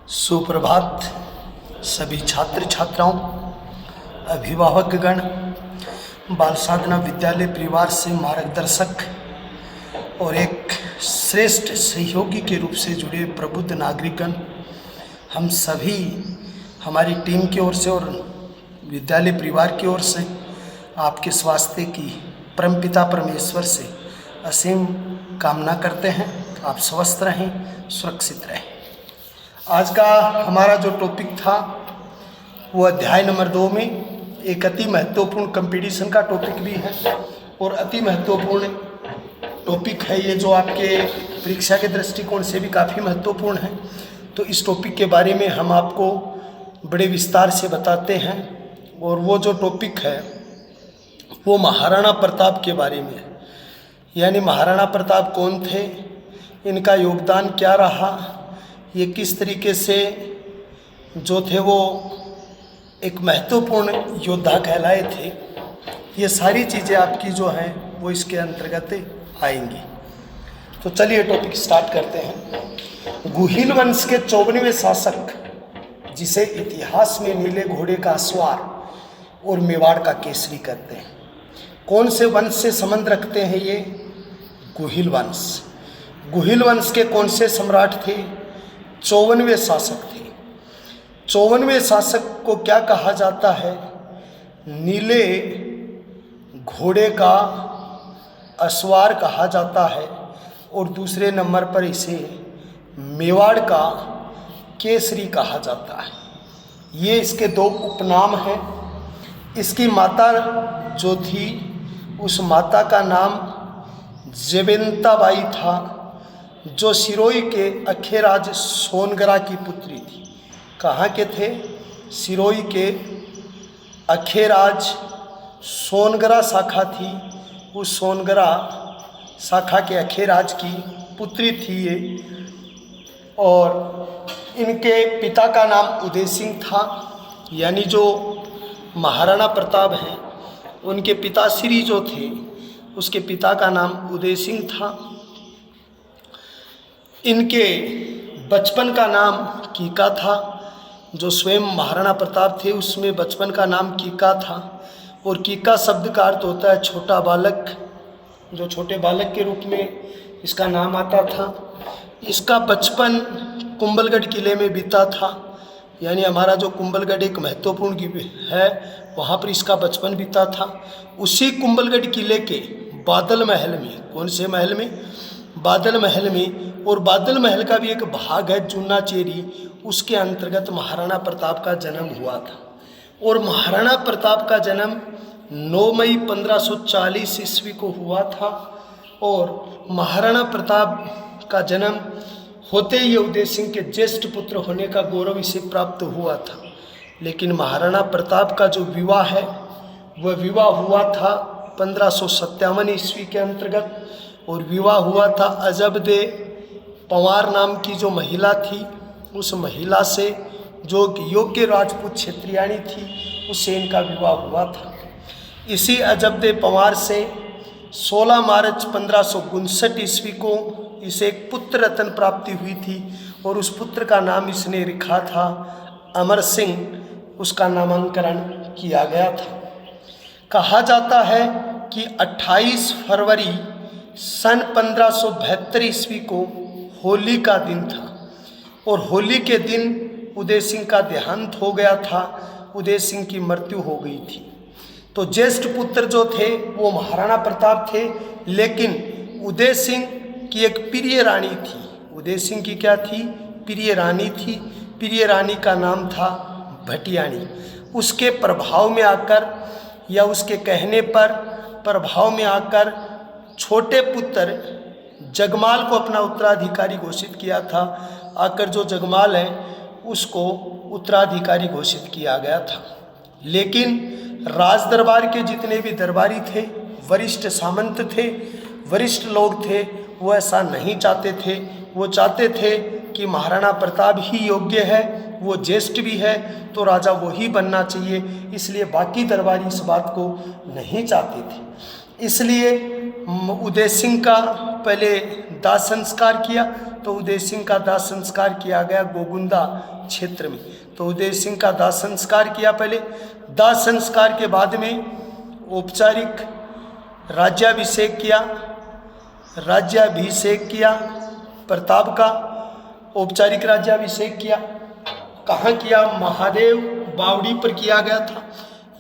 सुप्रभात सभी छात्र छात्राओं, अभिभावकगण, बाल साधना विद्यालय परिवार से मार्गदर्शक और एक श्रेष्ठ सहयोगी के रूप से जुड़े प्रबुद्ध नागरिकगण, हम सभी हमारी टीम की ओर से और विद्यालय परिवार की ओर से आपके स्वास्थ्य की परमपिता परमेश्वर से असीम कामना करते हैं। आप स्वस्थ रहें, सुरक्षित रहें। आज का हमारा जो टॉपिक था वो अध्याय नंबर 2 में एक अति महत्वपूर्ण कंपटीशन का टॉपिक भी है और अति महत्वपूर्ण टॉपिक है ये, जो आपके परीक्षा के दृष्टिकोण से भी काफ़ी महत्वपूर्ण है। तो इस टॉपिक के बारे में हम आपको बड़े विस्तार से बताते हैं और वो जो टॉपिक है वो महाराणा प्रताप के बारे में है। यानी महाराणा प्रताप कौन थे, इनका योगदान क्या रहा, ये किस तरीके से जो थे वो एक महत्वपूर्ण योद्धा कहलाए थे, ये सारी चीज़ें आपकी जो हैं वो इसके अंतर्गत आएंगी। तो चलिए टॉपिक स्टार्ट करते हैं। गुहिल वंश के 54वें शासक, जिसे इतिहास में नीले घोड़े का सवार और मेवाड़ का केसरी कहते हैं, कौन से वंश से संबंध रखते हैं ये? गुहिल वंश। गुहिल वंश के कौन से सम्राट थे? 54वें शासक थे। 54वें शासक को क्या कहा जाता है? नीले घोड़े का असवार कहा जाता है और दूसरे नंबर पर इसे मेवाड़ का केसरी कहा जाता है। ये इसके 2 उपनाम हैं। इसकी माता जो थी उस माता का नाम जयवंताबाई था, जो सिरोही के अखेराज सोनगरा की पुत्री थी। कहाँ के थे? सिरोही के अखेराज सोनगरा शाखा थी, उस सोनगरा शाखा के अखेराज की पुत्री थी ये। और इनके पिता का नाम उदय सिंह था। यानी जो महाराणा प्रताप हैं उनके पिताश्री जो थे उसके पिता का नाम उदय सिंह था। इनके बचपन का नाम कीका था। जो स्वयं महाराणा प्रताप थे उसमें बचपन का नाम कीका था और कीका शब्द का अर्थ होता है छोटा बालक, जो छोटे बालक के रूप में इसका नाम आता था। इसका बचपन कुंभलगढ़ किले में बीता था। यानी हमारा जो कुंभलगढ़ एक महत्वपूर्ण है वहाँ पर इसका बचपन बीता था। उसी कुंभलगढ़ किले के बादल महल में, कौन से महल में? बादल महल में। और बादल महल का भी एक भाग है जूना चेरी, उसके अंतर्गत महाराणा प्रताप का जन्म हुआ था। और महाराणा प्रताप का जन्म 9 मई 1540 ईस्वी को हुआ था। और महाराणा प्रताप का जन्म होते ही उदय सिंह के ज्येष्ठ पुत्र होने का गौरव इसे प्राप्त हुआ था। लेकिन महाराणा प्रताप का जो विवाह है वह विवाह हुआ था 1557 ईस्वी के अंतर्गत। और विवाह हुआ था अजबदे पंवार नाम की जो महिला थी, उस महिला से, जो योग्य राजपूत क्षेत्रियाणी थी, उससे इनका विवाह हुआ था। इसी अजबदे पंवार से 16 मार्च 1559 ईस्वी को इसे एक पुत्र रत्न प्राप्ति हुई थी और उस पुत्र का नाम इसने रखा था अमर सिंह। उसका नामकरण किया गया था। कहा जाता है कि 28 फरवरी सन 1572 ईस्वी को होली का दिन था और होली के दिन उदय सिंह का देहांत हो गया था। उदय सिंह की मृत्यु हो गई थी। तो ज्येष्ठ पुत्र जो थे वो महाराणा प्रताप थे, लेकिन उदय सिंह की एक प्रिय रानी थी। उदय सिंह की क्या थी? प्रिय रानी थी। प्रिय रानी का नाम था भटियाणी। उसके प्रभाव में आकर या उसके कहने पर प्रभाव में आकर छोटे पुत्र जगमाल को अपना उत्तराधिकारी घोषित किया था। आकर जो जगमाल है उसको उत्तराधिकारी घोषित किया गया था। लेकिन राज दरबार के जितने भी दरबारी थे, वरिष्ठ सामंत थे, वरिष्ठ लोग थे, वो ऐसा नहीं चाहते थे। वो चाहते थे कि महाराणा प्रताप ही योग्य है, वो ज्येष्ठ भी है, तो राजा वही बनना चाहिए। इसलिए बाकी दरबारी इस बात को नहीं चाहते थे। इसलिए उदय सिंह का पहले दाह संस्कार किया, तो उदय सिंह का दाह संस्कार किया गया गोगुंदा क्षेत्र में। तो उदय सिंह का दाह संस्कार किया पहले, दाह संस्कार के बाद में औपचारिक राज्याभिषेक किया। राज्याभिषेक किया प्रताप का, औपचारिक राज्याभिषेक किया। कहाँ किया? महादेव बावड़ी पर किया गया था।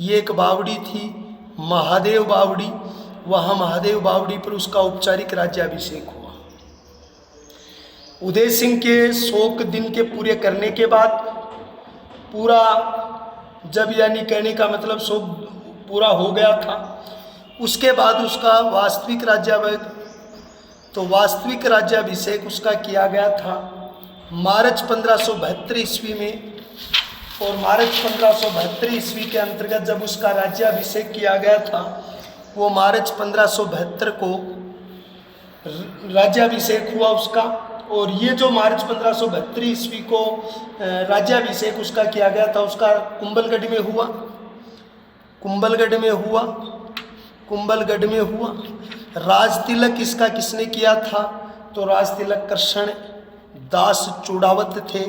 ये एक बावड़ी थी महादेव बावड़ी, वहाँ महादेव बावड़ी पर उसका औपचारिक राज्याभिषेक हुआ। उदय सिंह के 100 दिन के पूरे करने के बाद, पूरा जब यानी कहने का मतलब 100 पूरा हो गया था, उसके बाद उसका वास्तविक राज्याभिषेक उसका किया गया था मार्च 1572 ईस्वी में। और मार्च 1572 ईस्वी के अंतर्गत जब उसका राज्याभिषेक किया गया था, वो मार्च 1572 को राज्याभिषेक हुआ उसका। और ये जो मार्च 1572 ईस्वी को राज्याभिषेक उसका किया गया था, उसका कुंभलगढ़ में हुआ। कुंभलगढ़ में हुआ। राज तिलक इसका किसने किया था? तो राज तिलक कृष्ण दास चूड़ावत थे।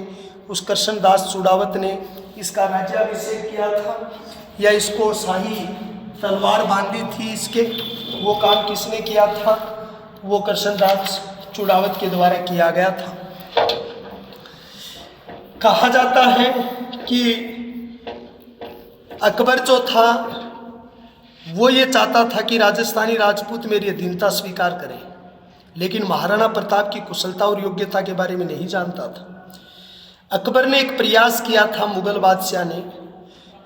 उस कृष्ण दास चूड़ावत ने इसका राज्याभिषेक किया था, या इसको शाही तलवार बांधी थी इसके, वो काम किसने किया था? वो कृष्ण दास चूड़ावत के द्वारा किया गया था। कहा जाता है कि अकबर जो था वो ये चाहता था कि राजस्थानी राजपूत मेरी अधीनता स्वीकार करें, लेकिन महाराणा प्रताप की कुशलता और योग्यता के बारे में नहीं जानता था। अकबर ने एक प्रयास किया था, मुगल बादशाह ने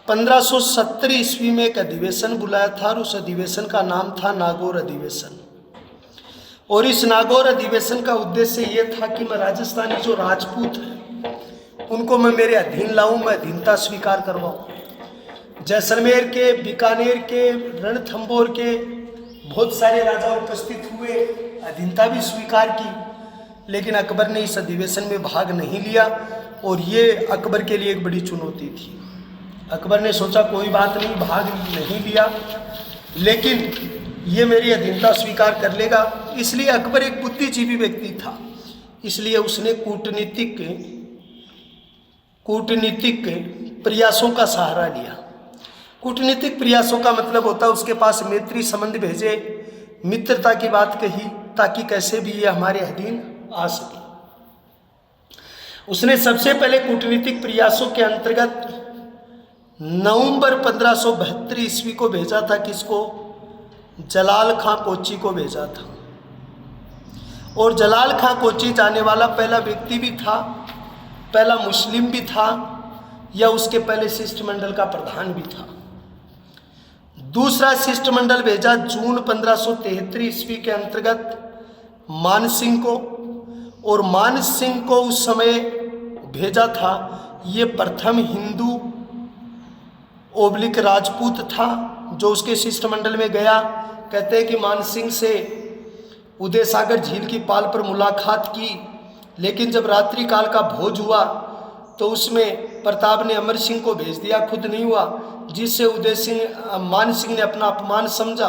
1570 ईस्वी में एक अधिवेशन बुलाया था, और उस अधिवेशन का नाम था नागौर अधिवेशन। और इस नागौर अधिवेशन का उद्देश्य ये था कि मैं राजस्थानी जो राजपूत हैं उनको मैं मेरे अधीन लाऊं, मैं अधीनता स्वीकार करवाऊं। जैसलमेर के, बीकानेर के, रणथंभौर के बहुत सारे राजा उपस्थित हुए, अधीनता भी स्वीकार की, लेकिन अकबर ने इस अधिवेशन में भाग नहीं लिया। और ये अकबर के लिए एक बड़ी चुनौती थी। अकबर ने सोचा कोई बात नहीं, भाग नहीं लिया, लेकिन ये मेरी अधीनता स्वीकार कर लेगा। इसलिए अकबर एक बुद्धिजीवी व्यक्ति था, इसलिए उसने कूटनीतिक प्रयासों का सहारा लिया। कूटनीतिक प्रयासों का मतलब होता है उसके पास मैत्री संबंध भेजे, मित्रता की बात कही, ताकि कैसे भी ये हमारे अधीन आ सके। उसने सबसे पहले कूटनीतिक प्रयासों के अंतर्गत नवंबर 1572 ईस्वी को भेजा था। किसको? जलाल खां कोची को भेजा था। और जलाल खां कोची जाने वाला पहला व्यक्ति भी था, पहला मुस्लिम भी था, या उसके पहले शिष्टमंडल का प्रधान भी था। दूसरा शिष्टमंडल भेजा जून 1573 ईस्वी के अंतर्गत मान सिंह को। और मान सिंह को उस समय भेजा था, ये प्रथम हिंदू ओब्लिक राजपूत था जो उसके शिष्टमंडल में गया। कहते हैं कि मान सिंह से उदय सागर झील की पाल पर मुलाकात की, लेकिन जब रात्रि काल का भोज हुआ तो उसमें प्रताप ने अमर सिंह को भेज दिया, खुद नहीं हुआ, जिससे मान सिंह ने अपना अपमान समझा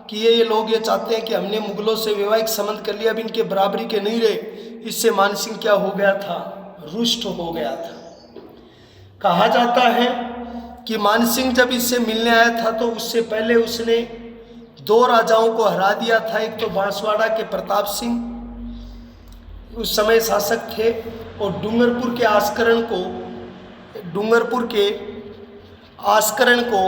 कि ये लोग ये चाहते हैं कि हमने मुगलों से वैवाहिक संबंध कर लिया, अब इनके बराबरी के नहीं रहे। इससे मान सिंह क्या हो गया था? रुष्ट हो गया था। कहा जाता है कि मान सिंह जब इससे मिलने आया था तो उससे पहले उसने 2 राजाओं को हरा दिया था। एक तो बांसवाड़ा के प्रताप सिंह उस समय शासक थे, और डूंगरपुर के आस्करण को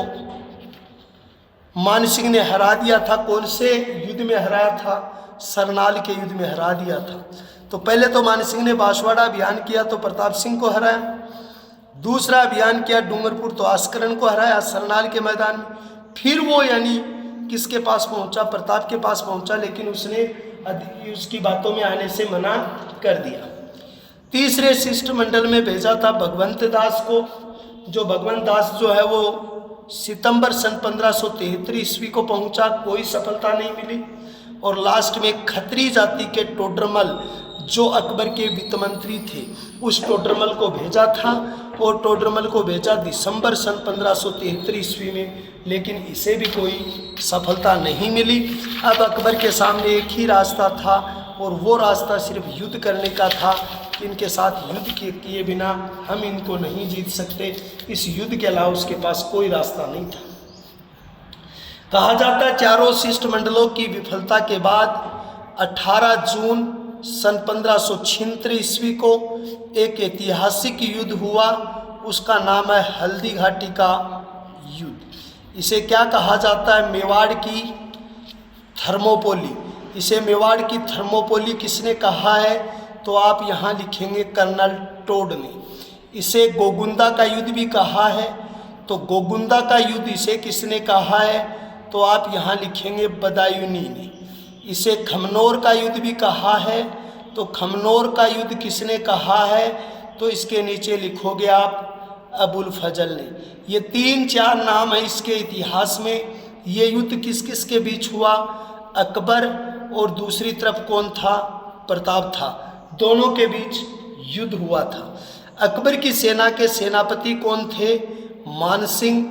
मान सिंह ने हरा दिया था। कौन से युद्ध में हराया था? सरनाल के युद्ध में हरा दिया था। तो पहले तो मान सिंह ने बांसवाड़ा अभियान किया तो प्रताप सिंह को हराया, दूसरा अभियान किया डूंगरपुर तो आस्करण को हराया सरनाल के मैदान में। फिर वो यानी किसके पास पहुंचा? प्रताप के पास पहुंचा, लेकिन उसने उसकी बातों में आने से मना कर दिया। तीसरे शिष्टमंडल में भेजा था भगवंत दास को। जो भगवंत दास जो है वो सितंबर सन 1573 ईस्वी को पहुंचा, कोई सफलता नहीं मिली। और लास्ट में खत्री जाति के टोडरमल जो अकबर के वित्त मंत्री थे उस टोडरमल को भेजा था, और टोडरमल को भेजा दिसंबर सन 1573 ईस्वी में, लेकिन इसे भी कोई सफलता नहीं मिली। अब अकबर के सामने एक ही रास्ता था, और वो रास्ता सिर्फ युद्ध करने का था। इनके साथ युद्ध किए बिना हम इनको नहीं जीत सकते, इस युद्ध के अलावा उसके पास कोई रास्ता नहीं था। कहा जाता है चारों शिष्टमंडलों की विफलता के बाद 18 जून सन 1576 ईस्वी को एक ऐतिहासिक युद्ध हुआ, उसका नाम है हल्दी घाटी का युद्ध। इसे क्या कहा जाता है? मेवाड़ की थर्मोपोली। इसे मेवाड़ की थर्मोपोली किसने कहा है? तो आप यहाँ लिखेंगे कर्नल टोड ने। इसे गोगुंदा का युद्ध भी कहा है, तो गोगुंदा का युद्ध इसे किसने कहा है? तो आप यहाँ लिखेंगे बदायूनी ने। इसे खमनोर का युद्ध भी कहा है, तो खमनोर का युद्ध किसने कहा है? तो इसके नीचे लिखोगे आप अबुल फजल ने। ये 3-4 नाम है इसके इतिहास में। ये युद्ध किस किस के बीच हुआ? अकबर और दूसरी तरफ कौन था? प्रताप था। दोनों के बीच युद्ध हुआ था। अकबर की सेना के सेनापति कौन थे? मानसिंह,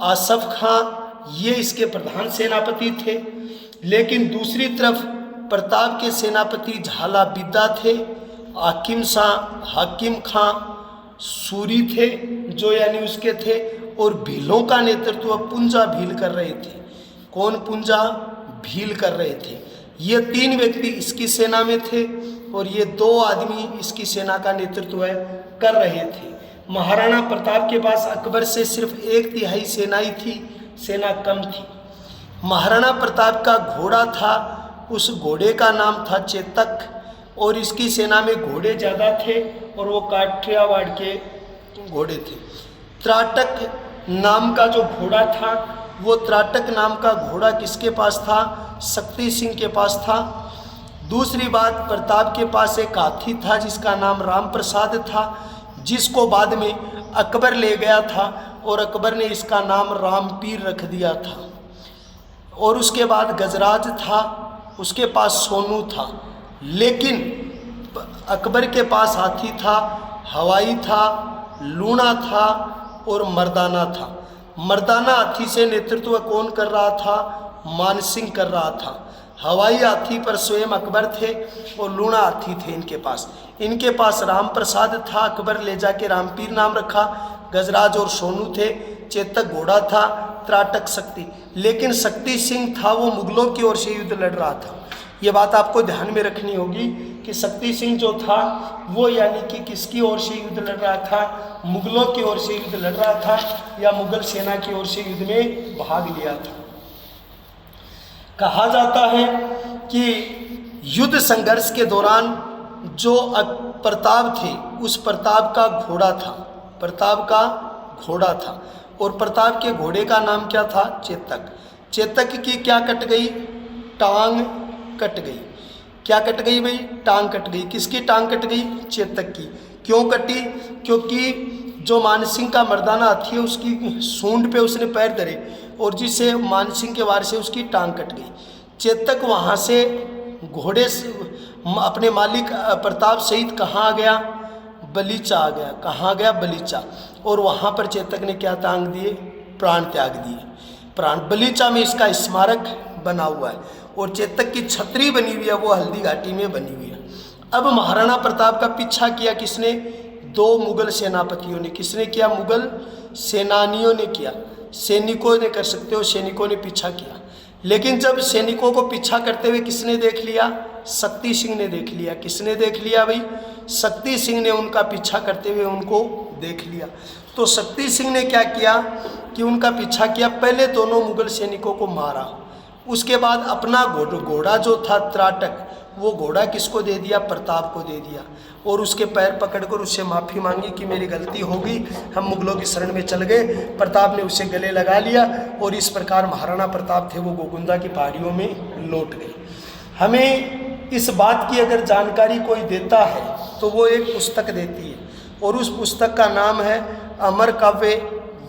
आसफ खां, ये इसके प्रधान सेनापति थे। लेकिन दूसरी तरफ प्रताप के सेनापति झाला बिद्दा थे, हाकिम खां सूरी थे जो यानी उसके थे, और भीलों का नेतृत्व पुंजा भील कर रहे थे। कौन पुंजा भील कर रहे थे? ये 3 व्यक्ति इसकी सेना में थे, और ये 2 आदमी इसकी सेना का नेतृत्व कर रहे थे। महाराणा प्रताप के पास अकबर से सिर्फ 1/3 सेना ही थी, सेना कम थी। महाराणा प्रताप का घोड़ा था, उस घोड़े का नाम था चेतक, और इसकी सेना में घोड़े ज़्यादा थे, और वो काठियावाड़ के घोड़े थे। त्राटक नाम का जो घोड़ा था, वो त्राटक नाम का घोड़ा किसके पास था? शक्ति सिंह के पास था। दूसरी बात, प्रताप के पास एक हाथी था जिसका नाम राम प्रसाद था, जिसको बाद में अकबर ले गया था, और अकबर ने इसका नाम रामपीर रख दिया था। और उसके बाद गजराज था, उसके पास सोनू था। लेकिन अकबर के पास हाथी था, हवाई था, लूणा था और मर्दाना था। मर्दाना हाथी से नेतृत्व कौन कर रहा था? मानसिंह कर रहा था। हवाई हाथी पर स्वयं अकबर थे, और लूणा हाथी थे इनके पास। इनके पास राम प्रसाद था, अकबर ले जाके रामपीर नाम रखा। गजराज और सोनू थे। चेतक घोड़ा था, त्राटक शक्ति। लेकिन शक्ति सिंह था वो मुगलों की ओर से युद्ध लड़ रहा था। ये बात आपको ध्यान में रखनी होगी कि शक्ति सिंह जो था वो यानी कि किसकी ओर से युद्ध लड़ रहा था? मुगलों की ओर से युद्ध लड़ रहा था, या मुगल सेना की ओर से युद्ध में भाग लिया था। कहा जाता है कि युद्ध संघर्ष के दौरान जो प्रताप थे, उस प्रताप का घोड़ा था, प्रताप का घोड़ा था, और प्रताप के घोड़े का नाम क्या था? चेतक। चेतक की क्या कट गई? टांग कट गई। क्या कट गई भाई? टांग कट गई। किसकी टांग कट गई? चेतक की। क्यों कटी? क्योंकि जो मानसिंह का मर्दाना हाथी है उसकी सूंड पे उसने पैर धरे, और जिससे मानसिंह के वार से उसकी टांग कट गई। चेतक वहाँ से घोड़े से अपने मालिक प्रताप सहित कहाँ आ गया? बलीचा आ गया। कहाँ गया? बलीचा। और वहाँ पर चेतक ने क्या त्याग दिए? प्राण त्याग दिए। प्राण। बलीचा में इसका स्मारक बना हुआ है, और चेतक की छतरी बनी हुई है, वो हल्दी घाटी में बनी हुई है। अब महाराणा प्रताप का पीछा किया किसने? 2 मुगल सेनापतियों ने। किसने किया? मुगल सेनानियों ने किया। सैनिकों ने कर सकते हो, सैनिकों ने पीछा किया। लेकिन जब सैनिकों को पीछा करते हुए किसने देख लिया? शक्ति सिंह ने देख लिया। किसने देख लिया भाई? शक्ति सिंह ने उनका पीछा करते हुए उनको देख लिया। तो शक्ति सिंह ने क्या किया कि उनका पीछा किया। पहले दोनों मुगल सैनिकों को मारा, उसके बाद अपना घोड़ा जो था त्राटक, वो घोड़ा किसको दे दिया? प्रताप को दे दिया, और उसके पैर पकड़कर उससे माफ़ी मांगी कि मेरी गलती होगी, हम मुगलों की शरण में चल गए। प्रताप ने उसे गले लगा लिया, और इस प्रकार महाराणा प्रताप थे वो गोगुंदा की पहाड़ियों में लौट गए। हमें इस बात की अगर जानकारी कोई देता है तो वो एक पुस्तक देती है, और उस पुस्तक का नाम है अमर काव्य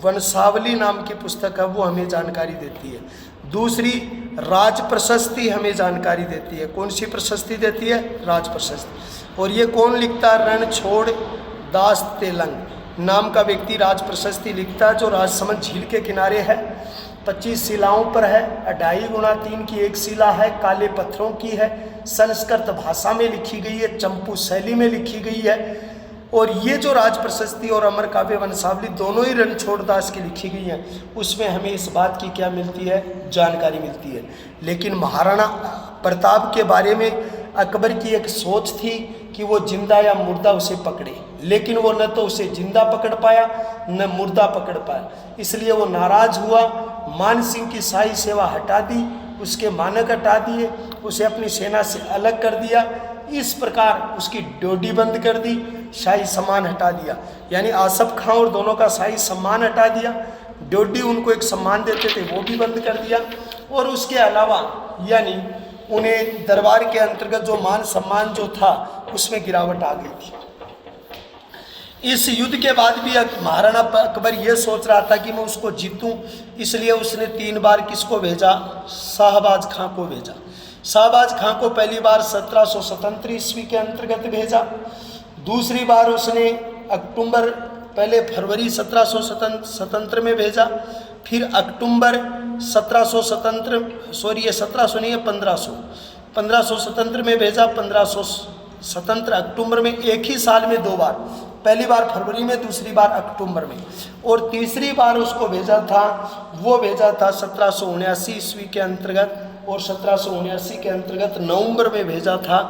वंशावली नाम की पुस्तक है, वो हमें जानकारी देती है। दूसरी राज प्रशस्ति हमें जानकारी देती है। कौन सी प्रशस्ति देती है? राज प्रशस्ति। और ये कौन लिखता है? रणछोड़ दास तेलंग नाम का व्यक्ति राज प्रशस्ति लिखता है, जो राजसमंद झील के किनारे है। 25 शिलाओं पर है। 2.5x3 की एक शिला है, काले पत्थरों की है, संस्कृत भाषा में लिखी गई है, चंपू शैली में लिखी गई है। और ये जो राज प्रशस्ति और अमर काव्य वंशावली दोनों ही रणछोड़ दास की लिखी गई हैं, उसमें हमें इस बात की क्या मिलती है? जानकारी मिलती है। लेकिन महाराणा प्रताप के बारे में अकबर की एक सोच थी कि वो जिंदा या मुर्दा उसे पकड़े, लेकिन वो न तो उसे जिंदा पकड़ पाया न मुर्दा पकड़ पाया। इसलिए वो नाराज हुआ, मान सिंह की शाही सेवा हटा दी, उसके मानक हटा दिए, उसे अपनी सेना से अलग कर दिया। इस प्रकार उसकी ड्योढ़ी बंद कर दी, शाही सम्मान हटा दिया। यानी आसफ खां और दोनों का शाही सम्मान हटा दिया, ड्योढ़ी उनको एक सम्मान देते थे वो भी बंद कर दिया। और उसके अलावा यानी उन्हें दरबार के अंतर्गत जो मान सम्मान जो था उसमें गिरावट आ गई थी। इस युद्ध के बाद भी महाराणा अकबर ये सोच रहा था कि मैं उसको जीतूं, इसलिए उसने 3 बार किसको भेजा? शाहबाज खां को भेजा। शाहबाज खां को पहली बार 1777 ईस्वी के अंतर्गत भेजा, दूसरी बार उसने पहले फरवरी 1777 में भेजा, फिर अक्टूबर 1577 में भेजा, 1577 अक्टूबर में, एक ही साल में 2 बार, पहली बार फरवरी में, दूसरी बार अक्टूबर में। और तीसरी बार उसको भेजा था 1779 ईस्वी के अंतर्गत, और 1779 के अंतर्गत नवंबर में भेजा था,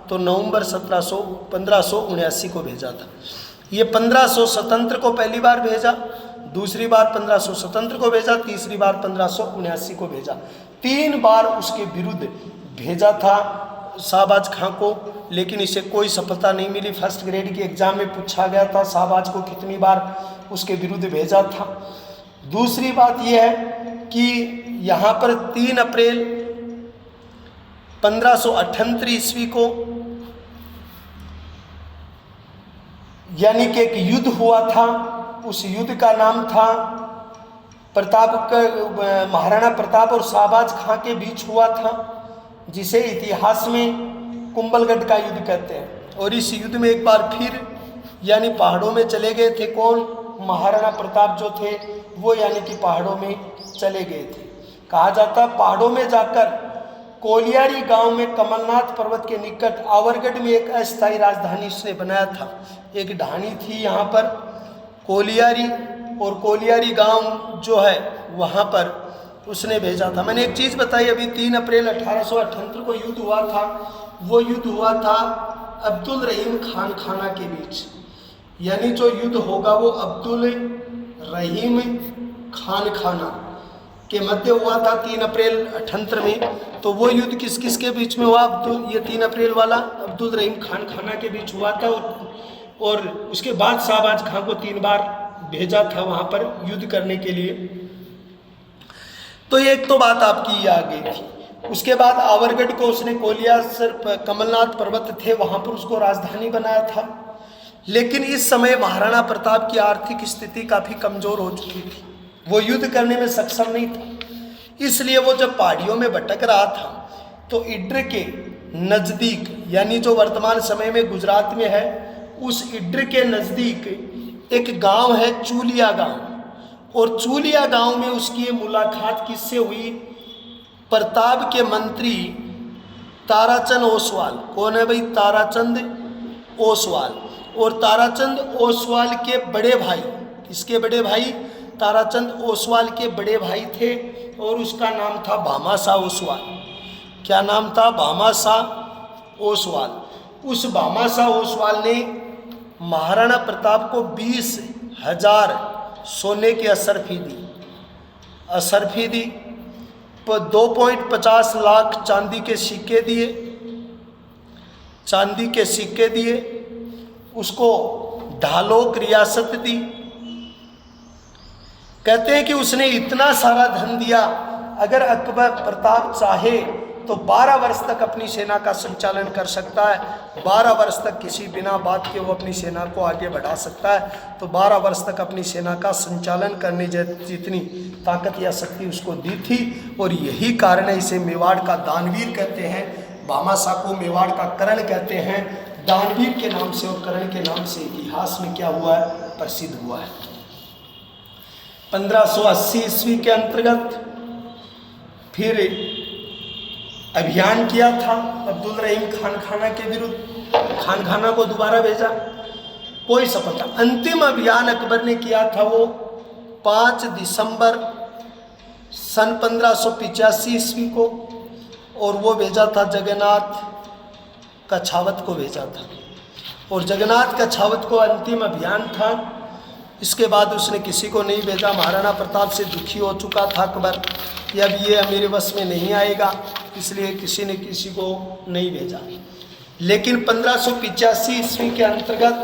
तो नवंबर 1579 को भेजा था। ये 1577 को पहली बार भेजा, दूसरी बार 1577 को भेजा, तीसरी बार 1579 को भेजा। 3 बार उसके विरुद्ध भेजा था शाहबाज खां को, लेकिन इसे कोई सफलता नहीं मिली। फर्स्ट ग्रेड के एग्जाम में पूछा गया था शाहबाज को कितनी बार उसके विरुद्ध भेजा था। दूसरी बात यह है कि यहाँ पर 3 अप्रैल 1578 ईस्वी को यानी कि एक युद्ध हुआ था। उस युद्ध का नाम था महाराणा प्रताप और शाहबाज खां के बीच हुआ था, जिसे इतिहास में कुंभलगढ़ का युद्ध कहते हैं। और इस युद्ध में एक बार फिर यानी पहाड़ों में चले गए थे। कौन? महाराणा प्रताप जो थे वो यानी कि पहाड़ों में चले गए थे। कहा जाता पहाड़ों में जाकर कोलियारी गांव में कमलनाथ पर्वत के निकट आवरगढ़ में एक अस्थायी राजधानी उसने बनाया था। एक ढाणी थी यहाँ पर कोलियारी, और कोलियारी गांव जो है वहाँ पर उसने भेजा था। मैंने एक चीज़ बताई अभी, 3 अप्रैल 1878 को युद्ध हुआ था। वो युद्ध हुआ था अब्दुल रहीम खान खाना के बीच, यानी जो युद्ध होगा वो अब्दुल रहीम खान खाना के मध्य हुआ था 3 अप्रैल 78 में। तो वो युद्ध किस किस के बीच में हुआ? ये 3 अप्रैल वाला अब्दुल रहीम खान खाना के बीच हुआ था। और उसके बाद शाहबाज खां को 3 बार भेजा था वहाँ पर युद्ध करने के लिए। तो ये एक तो बात आपकी आ गई थी। उसके बाद आवरगढ़ को उसने कमलनाथ पर्वत थे वहाँ पर उसको राजधानी बनाया था। लेकिन इस समय महाराणा प्रताप की आर्थिक स्थिति काफ़ी कमज़ोर हो चुकी थी, वो युद्ध करने में सक्षम नहीं था। इसलिए वो जब पहाड़ियों में भटक रहा था तो इड्र के नज़दीक, यानी जो वर्तमान समय में गुजरात में है, उस इड्र के नज़दीक एक गांव है चूलिया गांव। और चूलिया गांव में उसकी मुलाकात किससे हुई? प्रताप के मंत्री ताराचंद ओसवाल। कौन है भाई? ताराचंद ओसवाल। और ताराचंद ओसवाल के बड़े भाई, किसके बड़े भाई? ताराचंद ओसवाल के बड़े भाई थे, और उसका नाम था भामाशाह ओसवाल। क्या नाम था? भामाशाह ओसवाल। उस भामाशाह ओसवाल ने महाराणा प्रताप को 20,000 सोने की असरफी दी, 2.50 लाख चांदी के सिक्के दिए, उसको ढालोक रियासत दी। कहते हैं कि उसने इतना सारा धन दिया, अगर अकबर प्रताप चाहे तो 12 वर्ष तक अपनी सेना का संचालन कर सकता है। 12 वर्ष तक किसी बिना बात के वो अपनी सेना को आगे बढ़ा सकता है। तो 12 वर्ष तक अपनी सेना का संचालन करने जितनी ताकत या शक्ति उसको दी थी। और यही कारण है इसे मेवाड़ का दानवीर कहते हैं। भामाशाह को मेवाड़ का कर्ण कहते हैं, दानवीर के नाम से और कर्ण के नाम से इतिहास में क्या हुआ है, प्रसिद्ध हुआ है। 1580 ईस्वी के अंतर्गत फिर अभियान किया था अब्दुल रहीम खान खाना के विरुद्ध। खान खाना को दोबारा भेजा, कोई सफलता। अंतिम अभियान अकबर ने किया था वो 5 दिसंबर सन 1585 ईस्वी को, और वो भेजा था जगन्नाथ कछावत को भेजा था। और जगन्नाथ कछावत को अंतिम अभियान था। इसके बाद उसने किसी को नहीं भेजा। महाराणा प्रताप से दुखी हो चुका था अकबर कि अब ये मेरे वश में नहीं आएगा, इसलिए किसी ने किसी को नहीं भेजा। लेकिन 1585 ईस्वी के अंतर्गत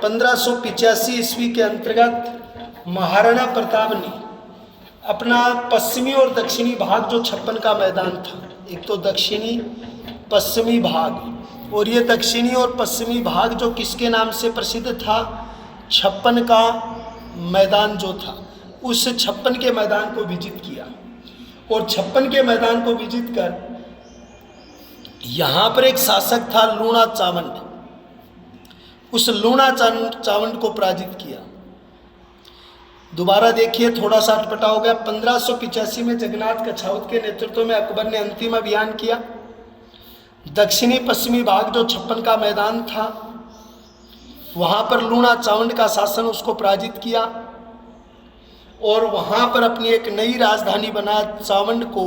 1585 ईस्वी के अंतर्गत महाराणा प्रताप ने अपना पश्चिमी और दक्षिणी भाग, जो 56 का मैदान था, एक तो दक्षिणी पश्चिमी भाग, और ये दक्षिणी और पश्चिमी भाग जो किसके नाम से प्रसिद्ध था, 56 का मैदान जो था, उस 56 के मैदान को विजित किया। और 56 के मैदान को विजित कर यहाँ पर एक शासक था लूणा चावंड, उस लूणा चावंड को पराजित किया। दोबारा देखिए, थोड़ा सा अटपटा हो गया। 1585 में जगन्नाथ कछावत के नेतृत्व में अकबर ने अंतिम अभियान किया। दक्षिणी पश्चिमी भाग जो 56 का मैदान था, वहाँ पर लूणा चावंड का शासन, उसको पराजित किया और वहाँ पर अपनी एक नई राजधानी बनाया। चावंड को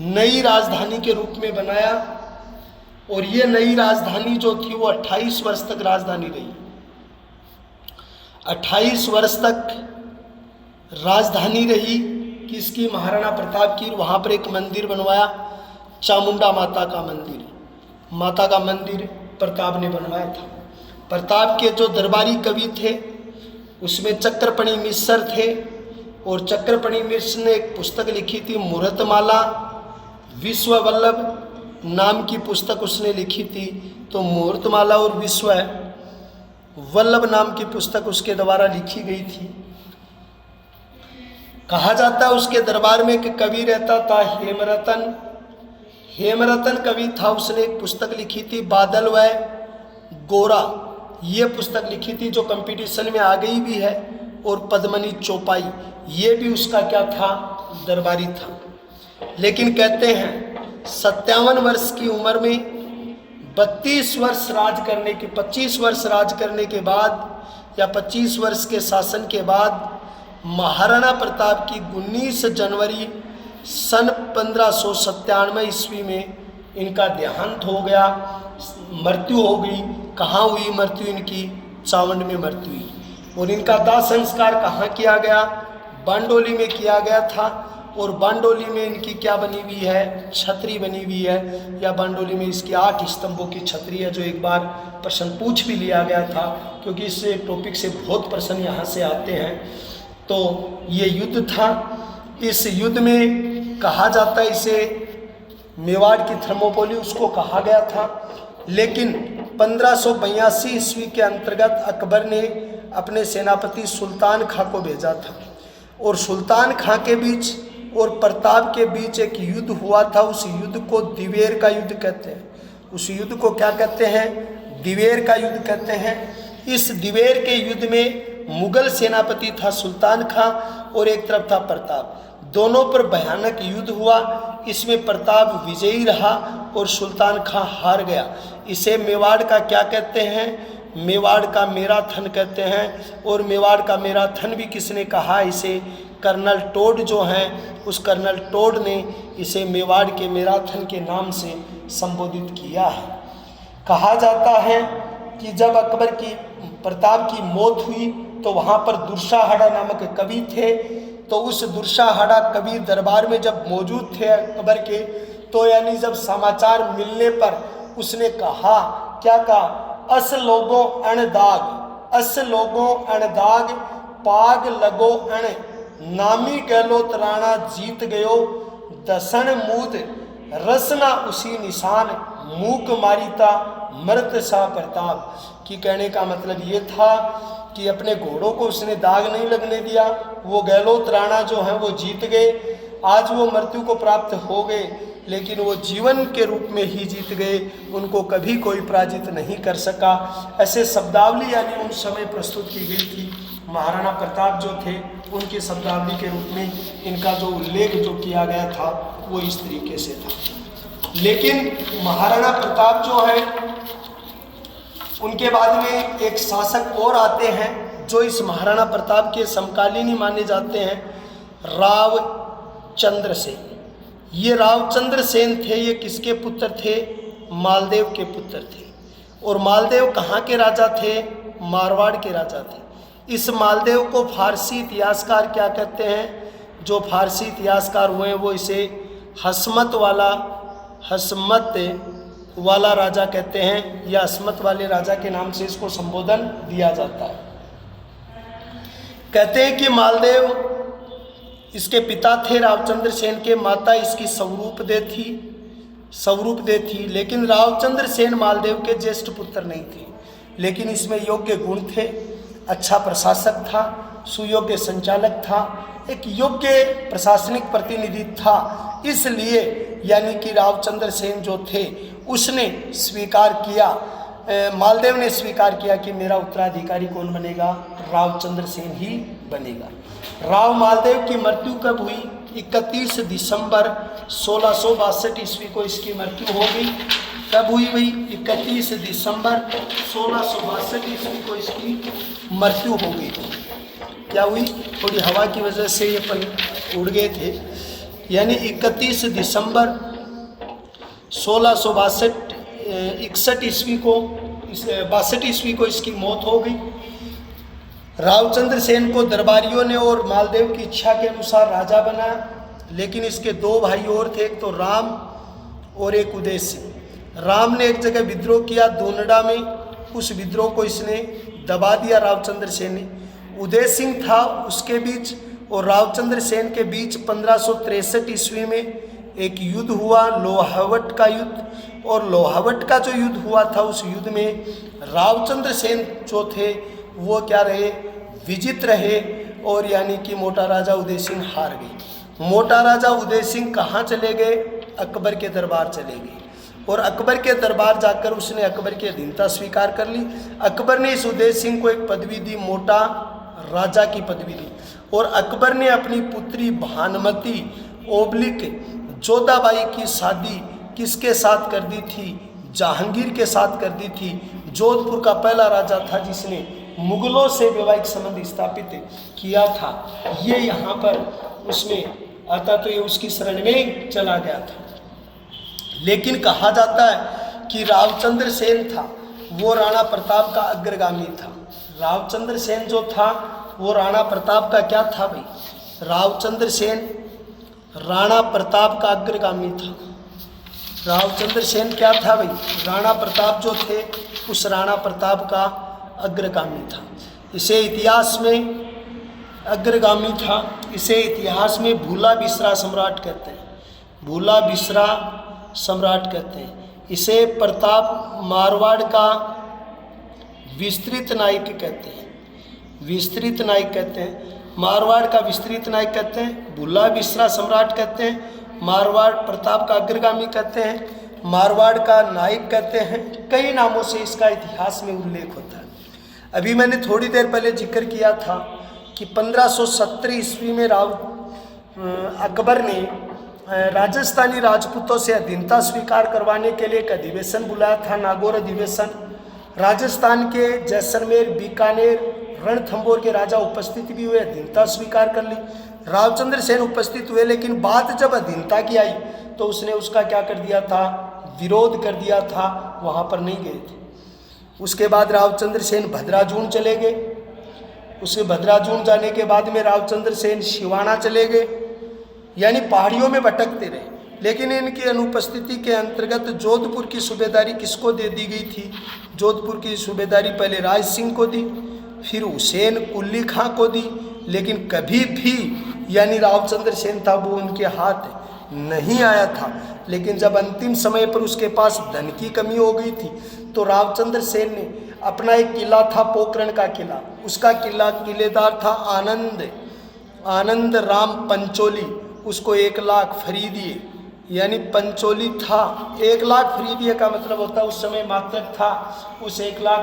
नई राजधानी के रूप में बनाया और ये नई राजधानी जो थी वो 28 वर्ष तक राजधानी रही। 28 वर्ष तक राजधानी रही किसकी, महाराणा प्रताप की। वहाँ पर एक मंदिर बनवाया, चामुंडा माता का मंदिर, माता का मंदिर प्रताप ने बनवाया था। प्रताप के जो दरबारी कवि थे उसमें चक्रपणि मिश्र थे, और चक्रपणि मिश्र ने एक पुस्तक लिखी थी मुहूर्तमाला, विश्व वल्लभ नाम की पुस्तक उसने लिखी थी। तो मुहूर्तमाला और विश्व वल्लभ नाम की पुस्तक उसके द्वारा लिखी गई थी। कहा जाता है उसके दरबार में एक कवि रहता था हेमरतन, हेमरतन कवि था, उसने एक पुस्तक लिखी थी बादल व गोरा, ये पुस्तक लिखी थी जो कंपटीशन में आ गई भी है। और पद्मनी चौपाई, ये भी उसका क्या था, दरबारी था। लेकिन कहते हैं 57 वर्ष की उम्र में 32 वर्ष राज करने के 25 वर्ष राज करने के बाद या 25 वर्ष के शासन के बाद महाराणा प्रताप की 19 जनवरी सन 1597 ईस्वी में इनका देहांत हो गया, मृत्यु हो गई। कहाँ हुई मृत्यु इनकी, चावंड में मृत्यु हुई। और इनका दाह संस्कार कहाँ किया गया, बांडोली में किया गया था। और बांडोली में इनकी क्या बनी हुई है, छतरी बनी हुई है, या बांडोली में इसकी 8 स्तंभों की छतरी है, जो एक बार प्रश्न पूछ भी लिया गया था, क्योंकि इस टॉपिक से बहुत प्रश्न यहाँ से आते हैं। तो ये युद्ध था। इस युद्ध में कहा जाता है इसे मेवाड़ की थर्मोपोली उसको कहा गया था। लेकिन 1582 ईस्वी के अंतर्गत अकबर ने अपने सेनापति सुल्तान खां को भेजा था, और सुल्तान खां के बीच और प्रताप के बीच एक युद्ध हुआ था। उस युद्ध को दिवेर का युद्ध कहते हैं। उस युद्ध को क्या कहते हैं, दिवेर का युद्ध कहते हैं। इस दिवेर के युद्ध में मुगल सेनापति था सुल्तान खां और एक तरफ था प्रताप। दोनों पर भयानक युद्ध हुआ। इसमें प्रताप विजयी रहा और सुल्तान खां हार गया। इसे मेवाड़ का क्या कहते हैं, मेवाड़ का मैराथन कहते हैं। और मेवाड़ का मैराथन भी किसने कहा, इसे कर्नल टोड जो हैं, उस कर्नल टोड ने इसे मेवाड़ के मैराथन के नाम से संबोधित किया है। कहा जाता है कि जब अकबर की प्रताप की मौत हुई तो वहाँ पर दुर्शाहड़ा नामक कवि थे। तो उस दुर्शाहड़ा कवि दरबार में जब मौजूद थे अकबर के, तो यानी जब समाचार मिलने पर उसने कहा, क्या कहा, अस लोगों अणदाग, अस लोगों अणदाग, पाग लगो अण, नामी गहलो तराना जीत गयो, दसन मूद रसना उसी निशान, मूक मारीता मर्त सा प्रताप। कि कहने का मतलब ये था कि अपने घोड़ों को उसने दाग नहीं लगने दिया, वो गहलोत राणा जो हैं वो जीत गए। आज वो मृत्यु को प्राप्त हो गए, लेकिन वो जीवन के रूप में ही जीत गए, उनको कभी कोई पराजित नहीं कर सका। ऐसे शब्दावली यानी उन समय प्रस्तुत की गई थी। महाराणा प्रताप जो थे उनकी शब्दावली के रूप में इनका जो उल्लेख जो किया गया था वो इस तरीके से था। लेकिन महाराणा प्रताप जो है उनके बाद में एक शासक और आते हैं जो इस महाराणा प्रताप के समकालीन ही माने जाते हैं, रावचंद्र सेन। ये रावचंद्र सेन थे, ये किसके पुत्र थे? मालदेव के पुत्र थे। और मालदेव कहाँ के राजा थे? मारवाड़ के राजा थे। इस मालदेव को फारसी इतिहासकार क्या कहते हैं? जो फारसी इतिहासकार हुए हैं वो इसे हसमत वाला राजा कहते हैं, या हसमत वाले राजा के नाम से इसको संबोधन दिया जाता है। कहते हैं कि मालदेव इसके पिता थे रावचंद्र सेन के, माता इसकी स्वरूपदे थी। लेकिन रावचंद्र सेन मालदेव के ज्येष्ठ पुत्र नहीं थे, लेकिन इसमें योग्य गुण थे। अच्छा प्रशासक था, सुयोग्य संचालक था, एक योग्य प्रशासनिक प्रतिनिधि था। इसलिए यानी कि रावचंद्र सेन जो थे उसने स्वीकार किया, मालदेव ने स्वीकार किया कि मेरा उत्तराधिकारी कौन बनेगा? रावचंद्र सेन ही बनेगा। राव मालदेव की मृत्यु कब हुई? 31 दिसंबर 1662 ईस्वी को इसकी मृत्यु हो गई। कब हुई भाई? 31 दिसंबर 1662 ईस्वी को इसकी मृत्यु हो गई। क्या हुई? थोड़ी हवा की वजह से ये पल उड़ गए थे। यानी 31 दिसंबर 1662 ईस्वी को 62 ईस्वी को इसकी मौत हो गई। रावचंद्र सेन को दरबारियों ने और मालदेव की इच्छा के अनुसार राजा बनाया, लेकिन इसके दो भाई और थे, एक तो राम और एक उदय सिंह। राम ने एक जगह विद्रोह किया दोनडा में, उस विद्रोह को इसने दबा दिया रावचंद्र सेन ने। उदय सिंह था उसके बीच और रावचंद्र सेन के बीच 1563 ईस्वी में एक युद्ध हुआ, लोहावट का युद्ध। और लोहावट का जो युद्ध हुआ था उस युद्ध में रावचंद्र सेन जो थे वो क्या रहे? विजित रहे, और यानी कि मोटा राजा उदय सिंह हार गए। मोटा राजा उदय सिंह कहाँ चले गए? अकबर के दरबार चले गए, और अकबर के दरबार जाकर उसने अकबर की अधीनता स्वीकार कर ली। अकबर ने इस उदय सिंह को एक पदवी दी, मोटा राजा की पदवी दी। और अकबर ने अपनी पुत्री भानुमती ओबलिक जोधाबाई की शादी किसके साथ कर दी थी? जहांगीर के साथ कर दी थी। जोधपुर का पहला राजा था जिसने मुगलों से वैवाहिक संबंध स्थापित किया था। ये यहाँ पर उसमें आता तो ये उसकी शरण में चला गया था। लेकिन कहा जाता है कि रावचंद्र सेन था वो राणा प्रताप का अग्रगामी था। रावचंद्र सेन जो था वो राणा प्रताप का क्या था भाई? रावचंद्र सेन राणा प्रताप का अग्रगामी था। रावचंद्र सेन क्या था भाई? राणा प्रताप जो थे उस राणा प्रताप का अग्रगामी था। इसे इतिहास में अग्रगामी था, इसे इतिहास में भूला बिसरा सम्राट कहते हैं। भूला बिसरा सम्राट कहते हैं इसे। प्रताप मारवाड़ का विस्तृत नायक कहते हैं। विस्तृत नायक कहते हैं, मारवाड़ का विस्तृत नायक कहते हैं, भूला बिसरा सम्राट कहते हैं, मारवाड़ प्रताप का अग्रगामी कहते हैं, मारवाड़ का नायक कहते हैं। कई नामों से इसका इतिहास में उल्लेख होता है। अभी मैंने थोड़ी देर पहले जिक्र किया था कि 1570 ईस्वी में अकबर ने राजस्थानी राजपूतों से अधीनता स्वीकार करवाने के लिए एक अधिवेशन बुलाया था, नागौर अधिवेशन। राजस्थान के जैसलमेर, बीकानेर, रणथंभौर के राजा उपस्थित भी हुए, अधीनता स्वीकार कर ली। रावचंद्र सेन उपस्थित हुए, लेकिन बात जब अधीनता की आई तो उसने उसका क्या कर दिया था? विरोध कर दिया था, वहाँ पर नहीं गए थे। उसके बाद रावचंद्र सेन भद्राजून चले गए। उसके भद्राजून जाने के बाद में रावचंद्र सेन शिवाना चले गए, यानी पहाड़ियों में भटकते रहे। लेकिन इनकी अनुपस्थिति के अंतर्गत जोधपुर की सूबेदारी किसको दे दी गई थी? जोधपुर की सूबेदारी पहले राज सिंह को दी, फिर हुसैन कुल्ली खां को दी, लेकिन कभी भी यानी रावचंद्र सेन था वो उनके हाथ नहीं आया था। लेकिन जब अंतिम समय पर उसके पास धन की कमी हो गई थी तो रामचंद्र सेन ने अपना एक किला था, पोखरण का किला, उसका किलेदार था आनंद राम पंचोली, उसको 1 लाख फ्री दिए। यानी पंचोली था, 1 लाख फ्री दिए का मतलब होता है उस समय मात्रक था, उस 1 लाख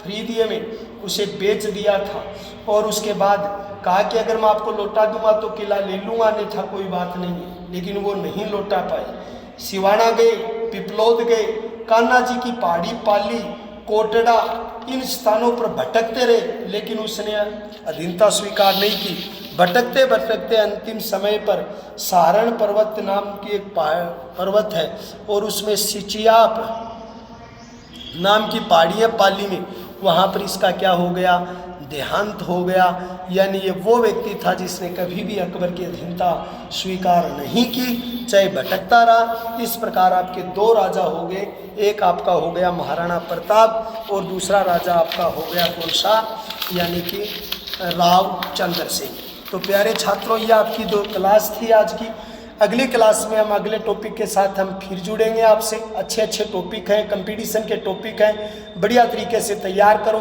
फ्री दिए में उसे बेच दिया था। और उसके बाद कहा कि अगर मैं आपको लौटा दूंगा तो किला ले लूँगा, अन्यथा कोई बात नहीं है। लेकिन वो नहीं लौटा पाए। सिवाना गए, पिपलौद गए, कान्हा जी की पहाड़ी, पाली, कोटड़ा, इन स्थानों पर भटकते रहे, लेकिन उसने अधीनता स्वीकार नहीं की। भटकते भटकते अंतिम समय पर सारण पर्वत नाम की एक पर्वत है और उसमें सिचियाप नाम की पहाड़ी है पाली में, वहाँ पर इसका क्या हो गया, देहांत हो गया। यानी ये वो व्यक्ति था जिसने कभी भी अकबर की अधीनता स्वीकार नहीं की, चाहे भटकता रहा। इस प्रकार आपके 2 राजा हो गए, एक आपका हो गया महाराणा प्रताप और दूसरा राजा आपका हो गया कौन सा, यानी कि रावचंद्र सिंह। तो प्यारे छात्रों, ये आपकी 2 क्लास थी आज की। अगली क्लास में हम अगले टॉपिक के साथ हम फिर जुड़ेंगे आपसे। अच्छे अच्छे टॉपिक हैं, कंपटीशन के टॉपिक हैं, बढ़िया तरीके से तैयार करो,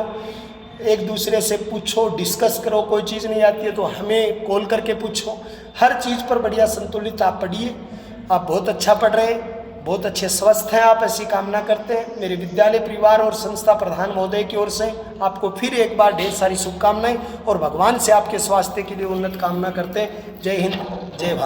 एक दूसरे से पूछो, डिस्कस करो। कोई चीज़ नहीं आती है तो हमें कॉल करके पूछो। हर चीज़ पर बढ़िया संतुलित आप पढ़िए। आप बहुत अच्छा पढ़ रहे हैं, बहुत अच्छे स्वस्थ हैं आप, ऐसी कामना करते हैं। मेरे विद्यालय परिवार और संस्था प्रधान महोदय की ओर से आपको फिर एक बार ढेर सारी शुभकामनाएं और भगवान से आपके स्वास्थ्य के लिए उन्नत कामना करते हैं। जय हिंद, जय भारत।